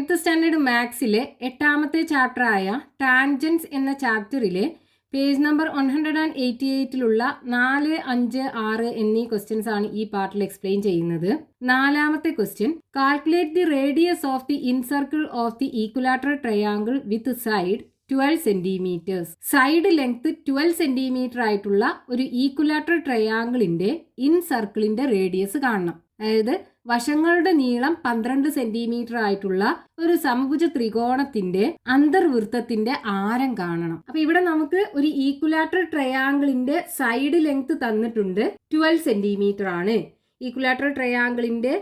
10th standard മാത്സിലെ 8ാമത്തെ ചാപ്റ്ററായ tangents എന്ന ചാപ്റ്ററിലെ page number 188ലുള്ള 4, 5, 6 എന്നീ questions ആണ് ഈ പാർട്ടിൽ എക്സ്പ്ലെയിൻ ചെയ്യുന്നത്. 4ാമത്തെ question, calculate the radius of the incircle of the equilateral triangle with side 12 centimetres. Side length 12 centimetre ആയിട്ടുള്ള ഒരു ഈക്വലാറ്ററൽ ട്രയാങ്കിളിന്റെ ഇൻസർക്കിളിന്റെ റേഡിയസ് കാണണം. അതായത് വശങ്ങളുടെ നീളം 12 സെന്റിമീറ്റർ ആയിട്ടുള്ള ഒരു സമഭുജ ത്രികോണത്തിന്റെ അന്തർവൃത്തത്തിന്റെ ആരം കാണണം. അപ്പൊ ഇവിടെ നമുക്ക് ഒരു ഈക്വലാറ്ററൽ ട്രയാങ്കിളിന്റെ സൈഡ് ലെങ്ത് തന്നിട്ടുണ്ട്, 12 സെന്റിമീറ്റർ ആണ്. ഈക്വലാറ്ററൽ ട്രയാങ്കിളിന്റെ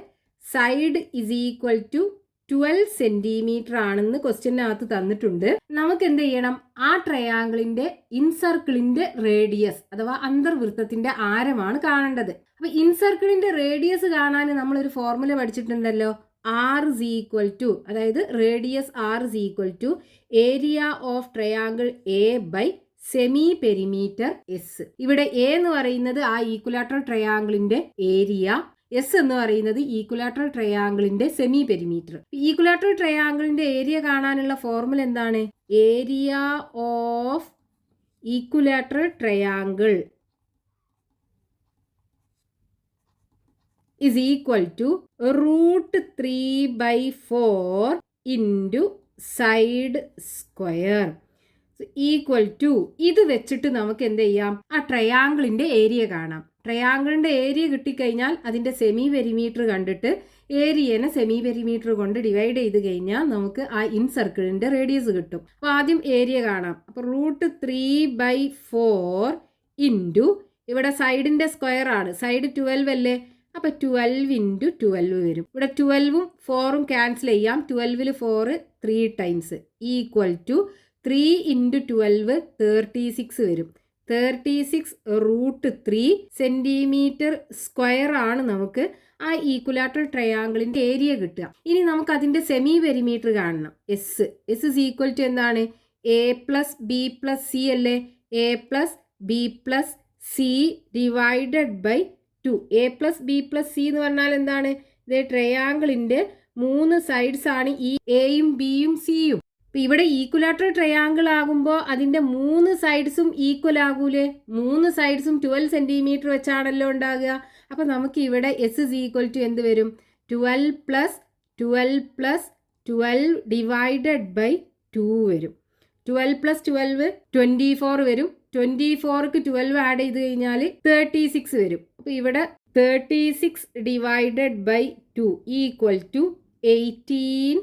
side is equal to 12 centimetre ആണെന്ന് ക്വസ്റ്റ്യനകത്ത് തന്നിട്ടുണ്ട്. നമുക്ക് എന്ത് ചെയ്യണം? ആ ട്രയാങ്കിളിന്റെ ഇൻസർക്കിളിന്റെ റേഡിയസ് അഥവാ അന്തർവൃത്തത്തിന്റെ ആരമാണ് കാണേണ്ടത്. അപ്പൊ ഇൻസർക്കിളിന്റെ റേഡിയസ് കാണാൻ നമ്മളൊരു ഫോർമുല പഠിച്ചിട്ടുണ്ടല്ലോ, ആർ ഇസ് ഈക്വൽ ടു, അതായത് radius r is equal to area of triangle A by semi perimeter S. ഇവിടെ എ എന്ന് പറയുന്നത് ആ ഈക്വലാറ്ററൽ ട്രയാങ്കിളിന്റെ ഏരിയ, എസ് എന്ന് പറയുന്നത് ഈക്വലാറ്ററൽ ട്രയാങ്കിളിന്റെ സെമി പെരിമീറ്റർ. ഈക്വലാറ്ററൽ ട്രയാങ്കിളിന്റെ ഏരിയ കാണാനുള്ള ഫോർമുല എന്താണ്? Area of equilateral triangle is equal to √3/4 into side square equal to. ഇത് വെച്ചിട്ട് നമുക്ക് എന്ത് ചെയ്യാം? ആ ട്രയാങ്കിളിന്റെ ഏരിയ കാണാം. ട്രയാങ്കിളിന്റെ ഏരിയ കിട്ടിക്കഴിഞ്ഞാൽ അതിന്റെ സെമി പെരിമീറ്റർ കണ്ടിട്ട് ഏരിയനെ സെമി പെരിമീറ്റർ കൊണ്ട് ഡിവൈഡ് ചെയ്ത് കഴിഞ്ഞാൽ നമുക്ക് ആ ഇൻസർക്കിളിന്റെ റേഡിയസ് കിട്ടും. അപ്പൊ ആദ്യം ഏരിയ കാണാം. അപ്പൊ √3/4 ഇൻറ്റു ഇവിടെ സൈഡിന്റെ സ്ക്വയർ ആണ്, സൈഡ് 12 അല്ലേ, അപ്പൊ 12 ഇൻറ്റു 12 വരും. ഇവിടെ 12ഉം 4ഉം ക്യാൻസൽ ചെയ്യാം. 12ൽ 4 3 ടൈംസ് ഈക്വൽ ടു 3 ഇൻറ്റു 12 36 വരും. 36√3 സെന്റിമീറ്റർ സ്ക്വയർ ആണ് നമുക്ക് ആ ഈക്വലാറ്ററൽ ട്രയാങ്കിളിന്റെ ഏരിയ കിട്ടുക. ഇനി നമുക്ക് അതിന്റെ സെമി പെരിമീറ്റർ കാണണം. എസ് ഇസ് ഈക്വൽ ടു എന്താണ്? A plus B plus C അല്ലേ. A plus B plus C divided by 2. A plus B plus C എന്ന് പറഞ്ഞാൽ എന്താണ്? ഇത് ട്രയാങ്കിളിന്റെ 3 സൈഡ്സ് ആണ് ഈ എയും ബിയും സിയും. ഇവിടെ ഈക്വലാറ്ററൽ ട്രയാങ്കിൾ ആകുമ്പോൾ അതിന്റെ 3 സൈഡ്സും ഈക്വൽ ആകൂലേ? 3 സൈഡ്സും 12 സെന്റിമീറ്റർ വെച്ചാണല്ലോ ഉണ്ടാകുക. അപ്പൊ നമുക്ക് ഇവിടെ എസ് ഇസ് ഈക്വൽ ടു എന്ത് വരും? 12 പ്ലസ് 12 പ്ലസ് 12 ഡിവൈഡഡ് ബൈ 2 വരും. 12 പ്ലസ് 12 24 വരും. 24ക്ക് 12 ആഡ് ചെയ്ത് കഴിഞ്ഞാൽ 36 വരും. അപ്പൊ ഇവിടെ 36 divided by 2 equal to 18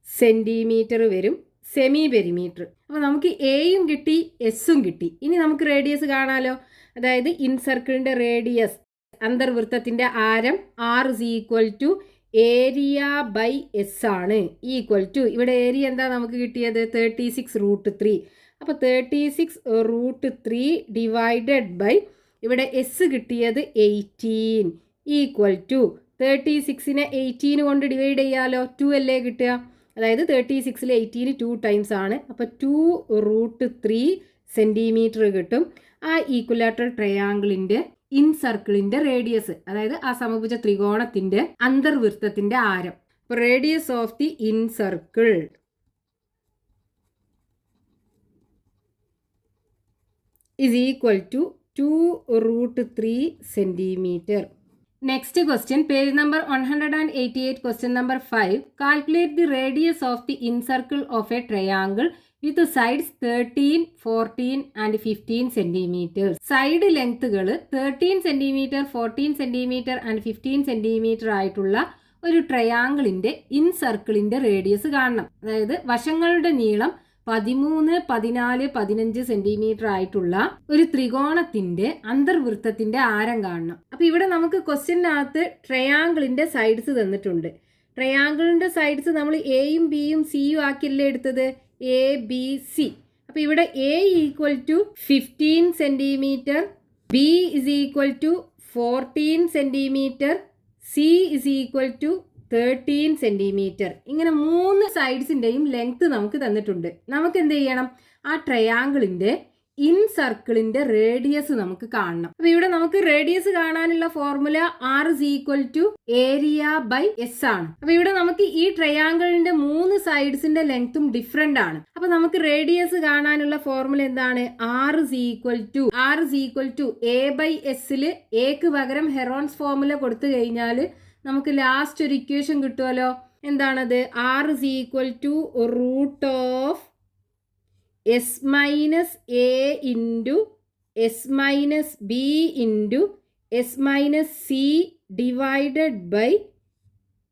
centimetre വരും സെമി പെരിമീറ്റർ. അപ്പൊ നമുക്ക് എയും കിട്ടി എസും കിട്ടി. ഇനി നമുക്ക് റേഡിയസ് കാണാലോ. അതായത് ഇൻസർക്കിളിന്റെ റേഡിയസ് അന്തർവൃത്തത്തിന്റെ ആരം R is equal to area by S ആണ്. ഈക്വൽ ടു ഇവിടെ ഏരിയ എന്താ നമുക്ക് കിട്ടിയത്? 36√3. അപ്പൊ 36√3 ഡിവൈഡഡ് ബൈ ഇവിടെ എസ് കിട്ടിയത് 18 ഈക്വൽ ടു 36നെ 18 കൊണ്ട് ഡിവൈഡ് ചെയ്യാലോ. 2 അല്ലേ കിട്ടുക. അതായത് 36ൽ 18 2 ടൈംസ് ആണ്. അപ്പോൾ 2√3 സെന്റിമീറ്റർ കിട്ടും ആ ഈക്വലാറ്ററൽ ട്രയാങ്കിളിന്റെ ഇൻസർക്കിളിന്റെ റേഡിയസ്, അതായത് ആ സമഭുജ ത്രികോണത്തിന്റെ അന്തർവൃത്തത്തിന്റെ ആരം. Radius of the incircle is equal to 2√3 centimetre. Next question, page number 188, question number 5. Calculate the radius of the incircle of a triangle with sides 13, 14 and 15 centimeters. Side ലെങ്ത്തുകൾ 13 centimetre, 14 centimetre and 15 centimetre ആയിട്ടുള്ള ഒരു ട്രയാങ്കിളിന്റെ ഇൻസർക്കിളിന്റെ radius കാണണം. അതായത് വശങ്ങളുടെ നീളം 13, 14, 15 centimetre ആയിട്ടുള്ള ഒരു ത്രികോണത്തിന്റെ അന്തർവൃത്തത്തിന്റെ ആരം കാണണം. അപ്പൊ ഇവിടെ നമുക്ക് ക്വസ്റ്റ്യനകത്ത് ട്രയാങ്കിളിന്റെ സൈഡ്സ് തന്നിട്ടുണ്ട്. ട്രയാങ്കിളിന്റെ സൈഡ്സ് നമ്മൾ എയും ബിയും സിയും ആക്കിയല്ലേ എടുത്തത്? A B C. അപ്പൊ ഇവിടെ A equal to 15 centimetre, B is equal to 14 centimetre, C is equal to 13 centimetre. ഇങ്ങനെ 3 സൈഡ്സിന്റെയും ലെങ്ത് നമുക്ക് തന്നിട്ടുണ്ട്. നമുക്ക് എന്ത് ചെയ്യണം? ആ ട്രയാങ്കിളിന്റെ ഇൻ സർക്കിളിന്റെ റേഡിയസ് നമുക്ക് കാണണം. അപ്പൊ ഇവിടെ നമുക്ക് റേഡിയസ് കാണാനുള്ള formula R is equal to area by S ആണ്. അപ്പൊ ഇവിടെ നമുക്ക് ഈ ട്രയാങ്കിളിന്റെ 3 സൈഡ്സിന്റെ ലെങ്ത്തും ഡിഫറെന്റ് ആണ്. അപ്പൊ നമുക്ക് റേഡിയസ് കാണാനുള്ള ഫോർമുല എന്താണ്? R is equal to A by എസില് എക്ക് പകരം ഹെറോൺസ് ഫോർമുല കൊടുത്തു കഴിഞ്ഞാൽ നമുക്ക് ലാസ്റ്റ് ഒരു ഇക്വേഷൻ കിട്ടുമല്ലോ. എന്താണത്? R is equal to root of S minus A into S minus B into S minus C divided by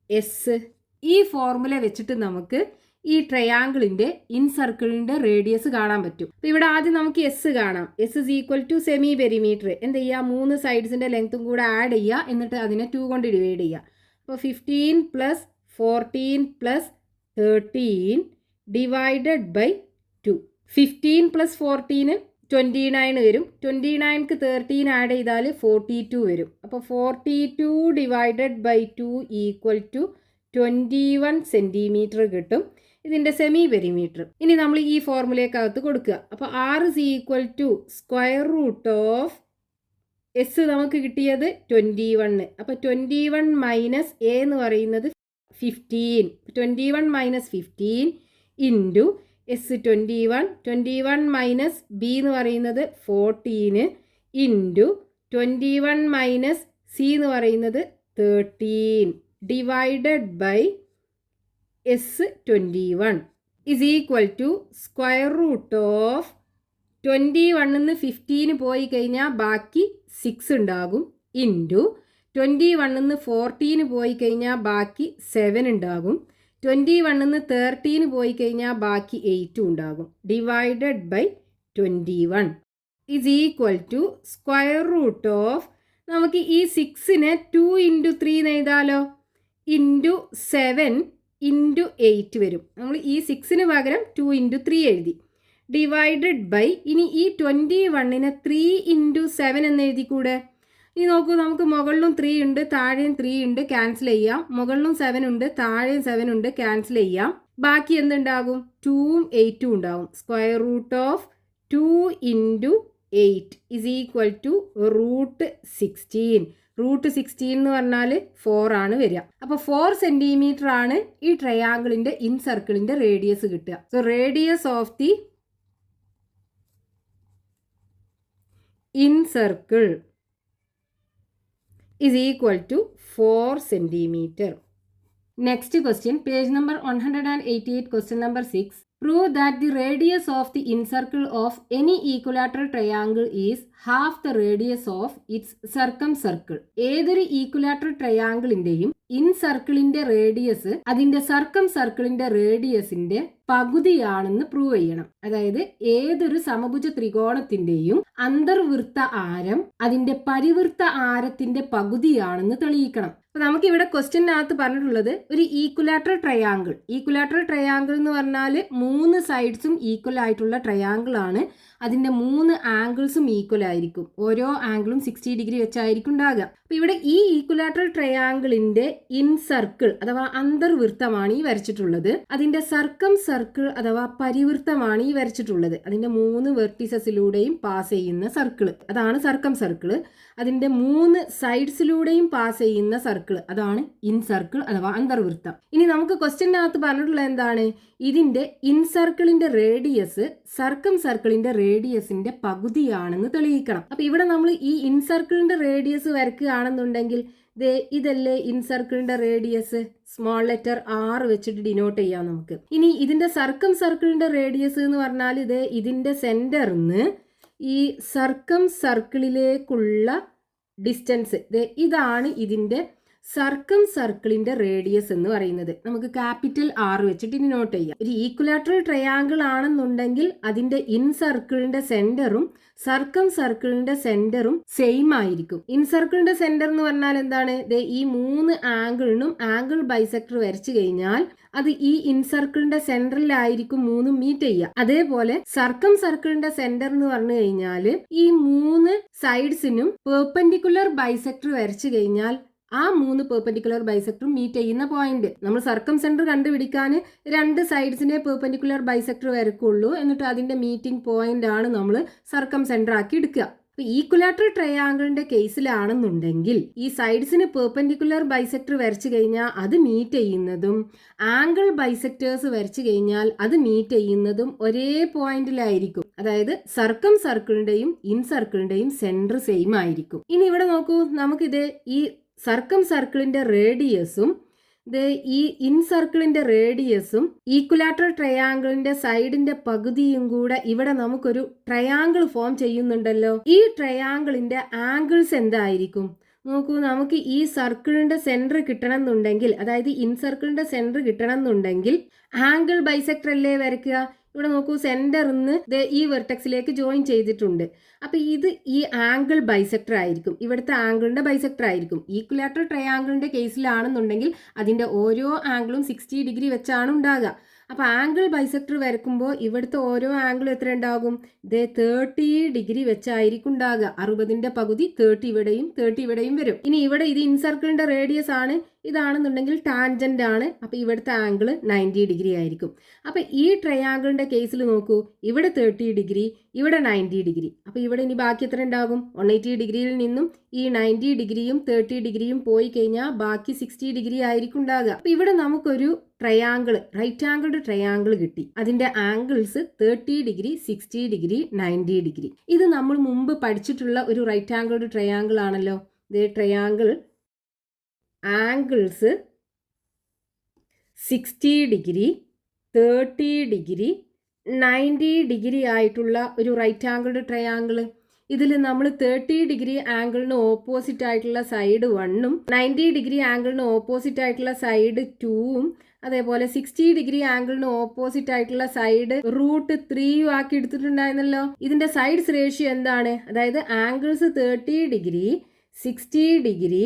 S. ഈ ഫോർമുല വെച്ചിട്ട് നമുക്ക് ഈ ട്രയാങ്കിളിന്റെ ഇൻ സർക്കിളിന്റെ റേഡിയസ് കാണാൻ പറ്റും. അപ്പൊ ഇവിടെ ആദ്യം നമുക്ക് എസ് കാണാം. S is equal to semi perimeter. എന്ത് ചെയ്യുക? 3 സൈഡ്സിന്റെ ലെങ്ത്തും കൂടെ ആഡ് ചെയ്യുക, എന്നിട്ട് അതിനെ 2 കൊണ്ട് ഡിവൈഡ് ചെയ്യുക. അപ്പോൾ 15 plus 14 plus 13 divided by 2. 15 plus 14 29 വരും. 29ക്ക് 13 ആഡ് ചെയ്താൽ 42 വരും. അപ്പോൾ 42 divided by 2 equal to 21 centimetre കിട്ടും. ഇതിൻ്റെ സെമി പെരിമീറ്റർ. ഇനി നമ്മൾ ഈ ഫോർമുലയ്ക്കകത്ത് കൊടുക്കുക. അപ്പോൾ R is equal to square root of S നമുക്ക് കിട്ടിയത് 21. അപ്പോൾ 21 മൈനസ് എ എന്ന് പറയുന്നത് 15. 21 minus 15 into S 21 minus B എന്ന് പറയുന്നത് 14 ഇൻറ്റു 21 മൈനസ് സി എന്ന് പറയുന്നത് 13 divided by S 21 is equal to square root of 21 15 പോയി കഴിഞ്ഞാൽ ബാക്കി 6 ഉണ്ടാകും ഇൻറ്റു 21 14 പോയി കഴിഞ്ഞാൽ ബാക്കി 7 ഉണ്ടാകും. 21 13 പോയി കഴിഞ്ഞാൽ ബാക്കി 8 ഉണ്ടാകും. Divided by 21 is equal to square root of, നമുക്ക് ഈ 6നെ 2 ഇൻറ്റു 3 എഴുതാലോ, ഇൻറ്റു 7 ഇൻറ്റു 8 വരും. നമ്മൾ ഈ 6ന് പകരം 2 ഇൻറ്റു 3 എഴുതി. ഡിവൈഡഡ് ബൈ, ഇനി ഈ 21നെ 3 ഇൻറ്റു 7 എന്ന് എഴുതിക്കൂടെ? ഇനി നോക്കൂ, നമുക്ക് മുകളിലും 3 ഉണ്ട്, താഴെയും 3 ഉണ്ട്, ക്യാൻസൽ ചെയ്യാം. മുകളിലും 7 ഉണ്ട്, താഴെയും 7 ഉണ്ട്, ക്യാൻസൽ ചെയ്യാം. ബാക്കി എന്തുണ്ടാകും? 2ഉം 8ഉം ഉണ്ടാകും. Square root of 2 into 8 is equal to root 16. Root 16 എന്ന് പറഞ്ഞാൽ 4 ആണ് വരിക. അപ്പോൾ 4 സെൻറ്റിമീറ്റർ ആണ് ഈ ട്രയാങ്കിളിൻ്റെ ഇൻ സർക്കിളിൻ്റെ റേഡിയസ് കിട്ടുക. So radius of the in circle is equal to 4 centimeter. Next question, page number 188, question number 6. Prove that the radius of the incircle of any equilateral triangle is half the radius of its circumcircle. ഏതൊരു equilateral ട്രയാങ്കിളിന്റെയും in സർക്കിളിന്റെ radius അതിന്റെ സർക്കം സർക്കിളിന്റെ റേഡിയസിന്റെ പകുതിയാണെന്ന് prove ചെയ്യണം. അതായത് ഏതൊരു സമഭുജ ത്രികോണത്തിന്റെയും അന്തർവൃത്ത ആരം അതിന്റെ പരിവൃത്ത ആരത്തിന്റെ പകുതിയാണെന്ന് തെളിയിക്കണം. അപ്പൊ നമുക്ക് ഇവിടെ ക്വസ്റ്റ്യനകത്ത് പറഞ്ഞിട്ടുള്ളത് ഒരു ഈക്വലാറ്ററൽ ട്രയാങ്കിൾ. ഈക്വലാറ്ററൽ ട്രയാങ്കിൾ എന്ന് പറഞ്ഞാൽ 3 സൈഡ്സും ഈക്വൽ ആയിട്ടുള്ള ട്രയാങ്കിൾ ആണ്. അതിന്റെ 3 ആംഗിൾസും ഈക്വൽ ആയിരിക്കും. ഓരോ ആംഗിളും 60 ഡിഗ്രി വെച്ചായിരിക്കും ഉണ്ടാകുക. അപ്പൊ ഇവിടെ ഈ ഈക്വലാറ്ററൽ ട്രയാങ്കിളിന്റെ ഇൻ സർക്കിൾ അഥവാ അന്തർവൃത്തമാണ് ഈ വരച്ചിട്ടുള്ളത്. അതിന്റെ സർക്കം സർക്കിൾ അഥവാ പരിവൃത്തമാണ് ഈ വരച്ചിട്ടുള്ളത്. അതിന്റെ 3 വെർട്ടിസസിലൂടെയും പാസ് ചെയ്യുന്ന സർക്കിൾ, അതാണ് സർക്കം സർക്കിൾ. അതിന്റെ 3 സൈഡ്സിലൂടെയും പാസ് ചെയ്യുന്ന സർക്കിൾ, അതാണ് ഇൻ സർക്കിൾ അഥവാ അന്തർവൃത്തം. ഇനി നമുക്ക് ക്വസ്റ്റ്യനകത്ത് പറഞ്ഞിട്ടുള്ളത് എന്താണ്? ഇതിന്റെ ഇൻ സർക്കിളിന്റെ റേഡിയസ് സർക്കം സർക്കിളിന്റെ റേഡിയസിന്റെ പകുതിയാണെന്ന് തെളിയിക്കണം. അപ്പൊ ഇവിടെ നമ്മൾ ഈ ഇൻ സർക്കിളിന്റെ റേഡിയസ് വരയ്ക്കുകയാണെന്നുണ്ടെങ്കിൽ ഇതല്ലേ ഇൻ സർക്കിളിന്റെ റേഡിയസ്, സ്മോൾ ലെറ്റർ ആർ വെച്ചിട്ട് ഡിനോട്ട് ചെയ്യാം നമുക്ക്. ഇനി ഇതിന്റെ സർക്കം സർക്കിളിന്റെ റേഡിയസ് എന്ന് പറഞ്ഞാൽ ഇതിന്റെ സെന്ററിന്ന് ഈ സർക്കം സർക്കിളിലേക്കുള്ള ഡിസ്റ്റൻസ്, ഇതാണ് ഇതിന്റെ സർക്കം സർക്കിളിന്റെ റേഡിയസ് എന്ന് പറയുന്നത്. നമുക്ക് ക്യാപിറ്റൽ ആർ വെച്ചിട്ട് ഡിനോട്ട് ചെയ്യാം. ഒരു ഈക്വലാറ്ററൽ ട്രയാങ്കിൾ ആണെന്നുണ്ടെങ്കിൽ അതിന്റെ ഇൻ സർക്കിളിന്റെ സെന്ററും സർക്കം സർക്കിളിന്റെ സെന്ററും സെയിം ആയിരിക്കും. ഇൻ സർക്കിളിന്റെ സെന്റർ എന്ന് പറഞ്ഞാൽ എന്താണ്? ഈ 3 ആംഗിളിനും ആംഗിൾ ബൈസെക്ടർ വരച്ചു കഴിഞ്ഞാൽ അത് ഈ ഇൻ സർക്കിളിന്റെ സെന്ററിലായിരിക്കും 3 മീറ്റ് ചെയ്യുക. അതേപോലെ സർക്കം സർക്കിളിന്റെ സെന്റർ എന്ന് പറഞ്ഞു കഴിഞ്ഞാൽ ഈ 3 സൈഡ്സിനും പെർപെൻഡിക്കുലർ ബൈസെക്ടർ വരച്ചു കഴിഞ്ഞാൽ ആ 3 പെർപെൻഡിക്കുലർ ബൈസെക്ടറും മീറ്റ് ചെയ്യുന്ന പോയിന്റ്. നമ്മൾ സർക്കം സെന്റർ കണ്ടുപിടിക്കാൻ 2 സൈഡ്സിനെ പെർപെൻഡിക്കുലർ ബൈസെക്ടർ വരക്കുള്ളൂ. എന്നിട്ട് അതിന്റെ മീറ്റിംഗ് പോയിന്റ് ആണ് നമ്മൾ സർക്കം സെന്റർ ആക്കി എടുക്കുക. അപ്പോൾ ഈക്വലാറ്ററൽ ട്രയാങ്കിളിന്റെ കേസിലാണെന്നുണ്ടെങ്കിൽ ഈ സൈഡ്സിന് പെർപെൻഡിക്കുലർ ബൈസെക്ടർ വരച്ചു കഴിഞ്ഞാൽ അത് മീറ്റ് ചെയ്യുന്നതും ആംഗിൾ ബൈസെക്ടേഴ്സ് വരച്ചു കഴിഞ്ഞാൽ അത് മീറ്റ് ചെയ്യുന്നതും ഒരേ പോയിന്റിലായിരിക്കും. അതായത് സർക്കം സർക്കിളിന്റെയും ഇൻ സർക്കിളിന്റെയും സെന്റർ സെയിം ആയിരിക്കും. ഇനി ഇവിടെ നോക്കൂ, നമുക്കിത് ഈ സർക്കം സർക്കിളിന്റെ റേഡിയസും ഈ ഇൻ സർക്കിളിന്റെ റേഡിയസും ഈക്വലാറ്ററൽ ട്രയാങ്കിളിന്റെ സൈഡിന്റെ പകുതിയും കൂടെ ഇവിടെ നമുക്കൊരു ട്രയാങ്കിൾ ഫോം ചെയ്യുന്നുണ്ടല്ലോ. ഈ ട്രയാങ്കിളിന്റെ ആംഗിൾസ് എന്തായിരിക്കും? നോക്കൂ, നമുക്ക് ഈ സർക്കിളിന്റെ സെന്റർ കിട്ടണം എന്നുണ്ടെങ്കിൽ, അതായത് ഇൻ സർക്കിളിന്റെ സെന്റർ കിട്ടണം എന്നുണ്ടെങ്കിൽ ആംഗിൾ ബൈസെക്ടർ അല്ലേ വരയ്ക്കുക. ഇവിടെ നോക്കൂ, സെന്ററിന്ന് ഈ വെർട്ടെക്സിലേക്ക് ജോയിൻ ചെയ്തിട്ടുണ്ട്. അപ്പൊ ഇത് ഈ ആംഗിൾ ബൈസെക്ടർ ആയിരിക്കും, ഇവിടുത്തെ ആംഗിളിന്റെ ബൈസെക്ടർ ആയിരിക്കും. ഈക്വലാറ്ററൽ ട്രയാങ്കിളിന്റെ കേസിലാണെന്നുണ്ടെങ്കിൽ അതിന്റെ ഓരോ ആംഗിളും 60 ഡിഗ്രി വെച്ചാണ് ഉണ്ടാകുക. അപ്പോൾ ആംഗിൾ ബൈസെക്ടർ വരയ്ക്കുമ്പോൾ ഇവിടുത്തെ ഓരോ ആംഗിളും എത്ര ഉണ്ടാകും? 30 ഡിഗ്രി വെച്ചായിരിക്കും ഉണ്ടാകുക. 60ന്റെ പകുതി 30 ഇവിടെയും 30 ഇവിടെയും വരും. ഇനി ഇവിടെ ഇത് ഇൻസർക്കിളിന്റെ റേഡിയസ് ആണ്, ഇതാണെന്നുണ്ടെങ്കിൽ ടാൻജന്റ് ആണ്. അപ്പോൾ ഇവിടുത്തെ ആംഗിൾ 90 ഡിഗ്രി ആയിരിക്കും. അപ്പോൾ ഈ ട്രയാങ്കിളിന്റെ കേസിൽ നോക്കൂ, ഇവിടെ 30 ഡിഗ്രി, ഇവിടെ 90 ഡിഗ്രി. അപ്പോൾ ഇവിടെ ഇനി ബാക്കി എത്ര ഉണ്ടാകും? 180 ഡിഗ്രിയിൽ നിന്നും ഈ 90 ഡിഗ്രിയും 30 ഡിഗ്രിയും പോയി കഴിഞ്ഞാൽ ബാക്കി 60 ഡിഗ്രി ആയിരിക്കും ഉണ്ടാകുക. അപ്പോൾ ഇവിടെ നമുക്കൊരു ട്രയാങ്കിൾ, റൈറ്റ് ആംഗിൾഡ് ട്രയാങ്കിൾ കിട്ടി. അതിന്റെ ആംഗിൾസ് 30 ഡിഗ്രി, 60 ഡിഗ്രി, 90 ഡിഗ്രി. ഇത് നമ്മൾ മുമ്പ് പഠിച്ചിട്ടുള്ള ഒരു റൈറ്റ് ആംഗിൾഡ് ട്രയാങ്കിൾ ആണല്ലോ. Triangle angles 60 degree, 30 degree, 90 degree ആയിട്ടുള്ള ഒരു റൈറ്റ് ആംഗിൾഡ് ട്രയാങ്കിൾ. ഇതിൽ നമ്മൾ 30 ഡിഗ്രി ആംഗിളിന് ഓപ്പോസിറ്റ് ആയിട്ടുള്ള സൈഡ് 1ഉം 90 ഡിഗ്രി ആംഗിളിന് ഓപ്പോസിറ്റ് ആയിട്ടുള്ള സൈഡ് 2ഉം അതേപോലെ 60 ഡിഗ്രി ആംഗിളിന് ഓപ്പോസിറ്റ് ആയിട്ടുള്ള സൈഡ് √3 ആക്കി എടുത്തിട്ടുണ്ടായിരുന്നല്ലോ. ഇതിന്റെ സൈഡ്സ് റേഷ്യോ എന്താണ്? അതായത് angles 30 degree, 60 degree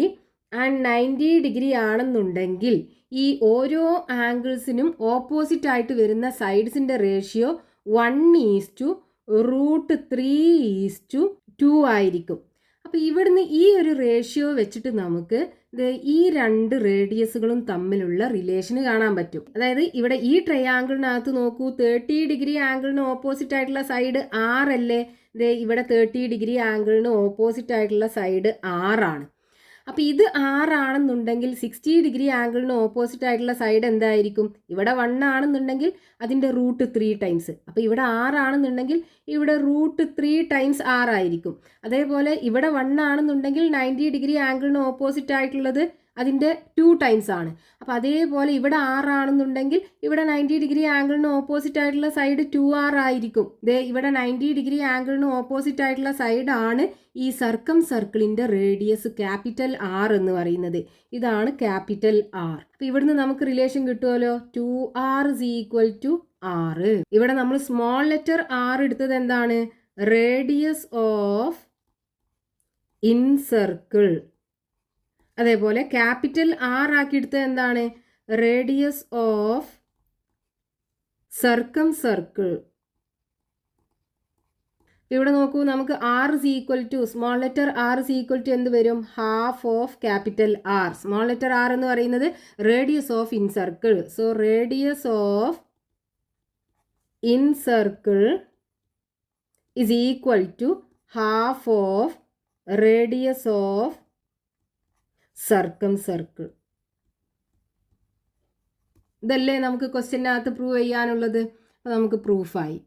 and 90 degree ആണെന്നുണ്ടെങ്കിൽ ഈ ഓരോ ആംഗിൾസിനും ഓപ്പോസിറ്റ് ആയിട്ട് വരുന്ന സൈഡ്സിന്റെ റേഷ്യോ 1:√3:2 ആയിരിക്കും. അപ്പോൾ ഇവിടുന്ന് ഈ ഒരു റേഷ്യോ വെച്ചിട്ട് നമുക്ക് ഈ 2 റേഡിയസുകളും തമ്മിലുള്ള റിലേഷൻ കാണാൻ പറ്റും. അതായത് ഇവിടെ ഈ ട്രയാങ്കിളിനകത്ത് നോക്കൂ, 30 ഡിഗ്രി ആംഗിളിന് ഓപ്പോസിറ്റ് ആയിട്ടുള്ള സൈഡ് 6 അല്ലേ? ഇവിടെ 30 ഡിഗ്രി ആംഗിളിന് ഓപ്പോസിറ്റ് ആയിട്ടുള്ള സൈഡ് 6 ആണ്. അപ്പോൾ ഇത് 6 ആണെന്നുണ്ടെങ്കിൽ 60 ഡിഗ്രി ആംഗിളിന് ഓപ്പോസിറ്റ് ആയിട്ടുള്ള സൈഡ് എന്തായിരിക്കും? ഇവിടെ 1 ആണെന്നുണ്ടെങ്കിൽ അതിൻ്റെ √3 ടൈംസ്. അപ്പോൾ ഇവിടെ 6 ആണെന്നുണ്ടെങ്കിൽ ഇവിടെ √3 ടൈംസ് 6 ആയിരിക്കും. അതേപോലെ ഇവിടെ 1 ആണെന്നുണ്ടെങ്കിൽ 90 ഡിഗ്രി ആംഗിളിന് ഓപ്പോസിറ്റ് ആയിട്ടുള്ളത് അതിൻ്റെ 2 ടൈംസ് ആണ്. അപ്പോൾ അതേപോലെ ഇവിടെ 6 ആണെന്നുണ്ടെങ്കിൽ ഇവിടെ 90 ഡിഗ്രി ആംഗിളിന് ഓപ്പോസിറ്റ് ആയിട്ടുള്ള സൈഡ് 2r ആയിരിക്കും. ഇവിടെ 90 ഡിഗ്രി ആംഗിളിന് ഓപ്പോസിറ്റ് ആയിട്ടുള്ള സൈഡ് ആണ് ഈ സർക്കം സർക്കിളിൻ്റെ റേഡിയസ് ക്യാപിറ്റൽ R എന്ന് പറയുന്നത്. ഇതാണ് ക്യാപിറ്റൽ R. അപ്പോൾ ഇവിടുന്ന് നമുക്ക് റിലേഷൻ കിട്ടുമല്ലോ, 2r = R. ഇവിടെ നമ്മൾ സ്മോൾ ലെറ്റർ r എടുത്തത് എന്താണ്? Radius of incircle. അതേപോലെ ക്യാപിറ്റൽ R ആക്കി എടുത്തത് എന്താണ്? Radius of circumcircle. ഇവിടെ നോക്കൂ, നമുക്ക് R = സ്മോൾ ലെറ്റർ R = എന്ത് വരും? Half of capital R. Small letter R എന്ന് പറയുന്നത് radius of incircle. So radius of incircle is equal to half of radius of circumcircle. ഇതല്ലേ നമുക്ക് ക്വസ്റ്റ്യനകത്ത് prove ചെയ്യാനുള്ളത്. അപ്പോൾ നമുക്ക് പ്രൂഫായി.